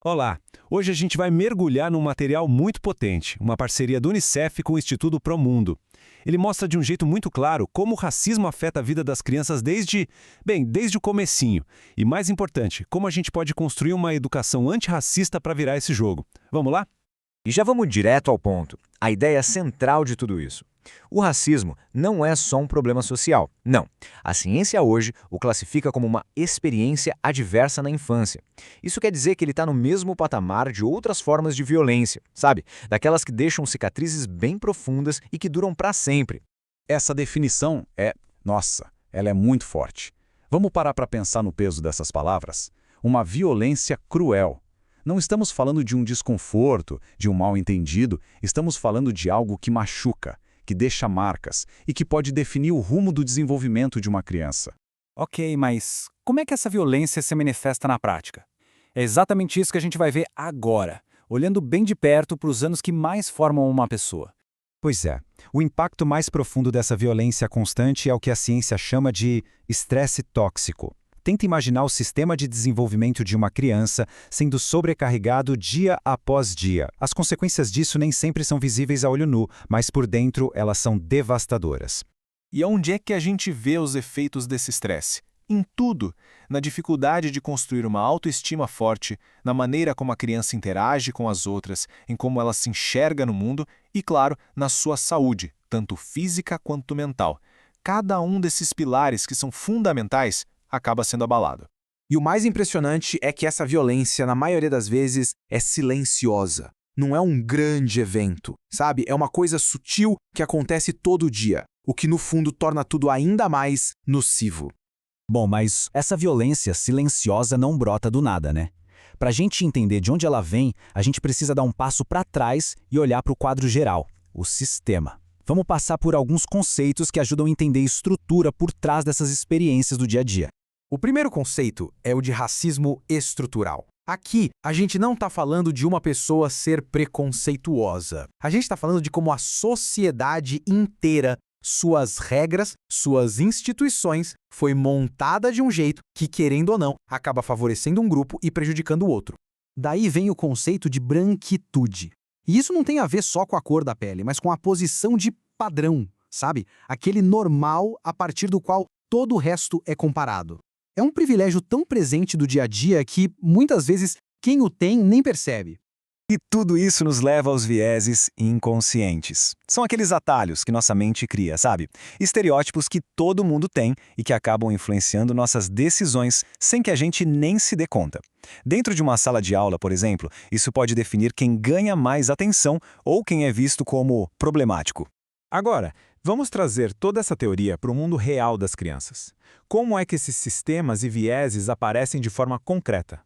Olá! Hoje a gente vai mergulhar num material muito potente, uma parceria do Unicef com o Instituto Promundo. Ele mostra de um jeito muito claro como o racismo afeta a vida das crianças desde o comecinho. E mais importante, como a gente pode construir uma educação antirracista para virar esse jogo. Vamos lá? E já vamos direto ao ponto, a ideia central de tudo isso. O racismo não é só um problema social. Não. A ciência hoje o classifica como uma experiência adversa na infância. Isso quer dizer que ele está no mesmo patamar de outras formas de violência, sabe? Daquelas que deixam cicatrizes bem profundas e que duram para sempre. Essa definição nossa, ela é muito forte. Vamos parar para pensar no peso dessas palavras? Uma violência cruel. Não estamos falando de um desconforto, de um mal-entendido, estamos falando de algo que machuca, que deixa marcas e que pode definir o rumo do desenvolvimento de uma criança. Ok, mas como é que essa violência se manifesta na prática? É exatamente isso que a gente vai ver agora, olhando bem de perto para os anos que mais formam uma pessoa. Pois é, o impacto mais profundo dessa violência constante é o que a ciência chama de estresse tóxico. Tenta imaginar o sistema de desenvolvimento de uma criança sendo sobrecarregado dia após dia. As consequências disso nem sempre são visíveis a olho nu, mas por dentro elas são devastadoras. E onde é que a gente vê os efeitos desse estresse? Em tudo. Na dificuldade de construir uma autoestima forte, na maneira como a criança interage com as outras, em como ela se enxerga no mundo e, claro, na sua saúde, tanto física quanto mental. Cada um desses pilares que são fundamentais acaba sendo abalado. E o mais impressionante é que essa violência, na maioria das vezes, é silenciosa. Não é um grande evento, sabe? É uma coisa sutil que acontece todo dia, o que no fundo torna tudo ainda mais nocivo. Bom, mas essa violência silenciosa não brota do nada, né? Para a gente entender de onde ela vem, a gente precisa dar um passo para trás e olhar para o quadro geral, o sistema. Vamos passar por alguns conceitos que ajudam a entender a estrutura por trás dessas experiências do dia a dia. O primeiro conceito é o de racismo estrutural. Aqui, a gente não está falando de uma pessoa ser preconceituosa. A gente está falando de como a sociedade inteira, suas regras, suas instituições, foi montada de um jeito que, querendo ou não, acaba favorecendo um grupo e prejudicando o outro. Daí vem o conceito de branquitude. E isso não tem a ver só com a cor da pele, mas com a posição de padrão, sabe? Aquele normal a partir do qual todo o resto é comparado. É um privilégio tão presente do dia a dia que, muitas vezes, quem o tem nem percebe. E tudo isso nos leva aos vieses inconscientes. São aqueles atalhos que nossa mente cria, sabe? Estereótipos que todo mundo tem e que acabam influenciando nossas decisões sem que a gente nem se dê conta. Dentro de uma sala de aula, por exemplo, isso pode definir quem ganha mais atenção ou quem é visto como problemático. Agora, vamos trazer toda essa teoria para o mundo real das crianças. Como é que esses sistemas e vieses aparecem de forma concreta?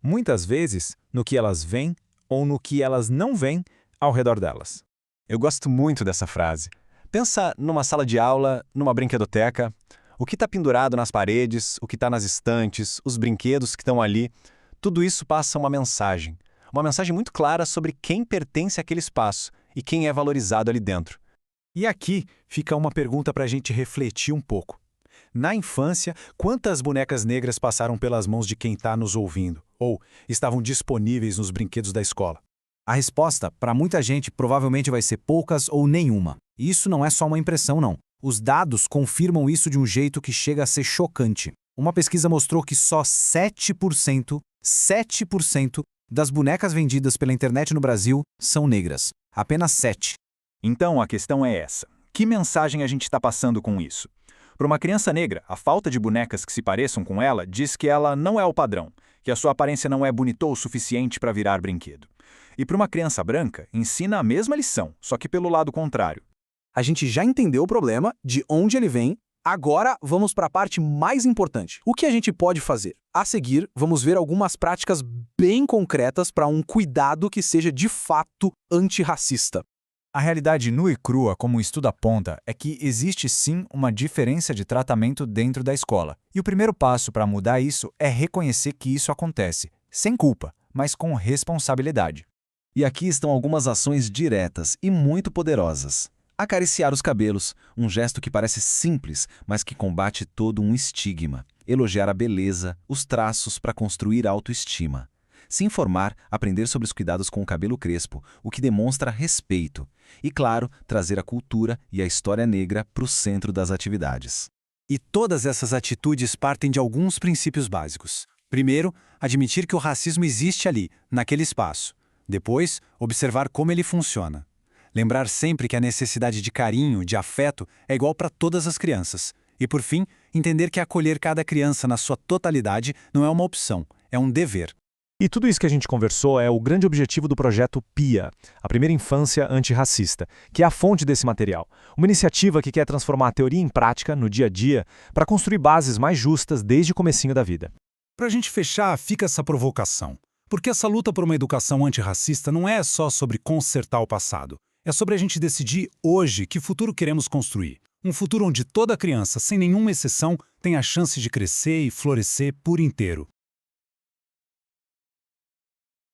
Muitas vezes, no que elas veem ou no que elas não veem ao redor delas. Eu gosto muito dessa frase. Pensa numa sala de aula, numa brinquedoteca. O que está pendurado nas paredes, o que está nas estantes, os brinquedos que estão ali, tudo isso passa uma mensagem. Uma mensagem muito clara sobre quem pertence àquele espaço e quem é valorizado ali dentro. E aqui fica uma pergunta para a gente refletir um pouco. Na infância, quantas bonecas negras passaram pelas mãos de quem está nos ouvindo? Ou estavam disponíveis nos brinquedos da escola? A resposta, para muita gente, provavelmente vai ser poucas ou nenhuma. E isso não é só uma impressão, não. Os dados confirmam isso de um jeito que chega a ser chocante. Uma pesquisa mostrou que só 7% das bonecas vendidas pela internet no Brasil são negras. Apenas 7%. Então a questão é essa. Que mensagem a gente está passando com isso? Para uma criança negra, a falta de bonecas que se pareçam com ela diz que ela não é o padrão, que a sua aparência não é bonita o suficiente para virar brinquedo. E para uma criança branca, ensina a mesma lição, só que pelo lado contrário. A gente já entendeu o problema, de onde ele vem. Agora vamos para a parte mais importante. O que a gente pode fazer? A seguir, vamos ver algumas práticas bem concretas para um cuidado que seja de fato antirracista. A realidade nua e crua, como o estudo aponta, é que existe sim uma diferença de tratamento dentro da escola. E o primeiro passo para mudar isso é reconhecer que isso acontece, sem culpa, mas com responsabilidade. E aqui estão algumas ações diretas e muito poderosas. Acariciar os cabelos, um gesto que parece simples, mas que combate todo um estigma. Elogiar a beleza, os traços para construir autoestima. Se informar, aprender sobre os cuidados com o cabelo crespo, o que demonstra respeito. E, claro, trazer a cultura e a história negra para o centro das atividades. E todas essas atitudes partem de alguns princípios básicos. Primeiro, admitir que o racismo existe ali, naquele espaço. Depois, observar como ele funciona. Lembrar sempre que a necessidade de carinho, de afeto, é igual para todas as crianças. E, por fim, entender que acolher cada criança na sua totalidade não é uma opção, é um dever. E tudo isso que a gente conversou é o grande objetivo do projeto PIA, a Primeira Infância Antirracista, que é a fonte desse material. Uma iniciativa que quer transformar a teoria em prática, no dia a dia, para construir bases mais justas desde o comecinho da vida. Para a gente fechar, fica essa provocação. Porque essa luta por uma educação antirracista não é só sobre consertar o passado. É sobre a gente decidir hoje que futuro queremos construir. Um futuro onde toda criança, sem nenhuma exceção, tem a chance de crescer e florescer por inteiro.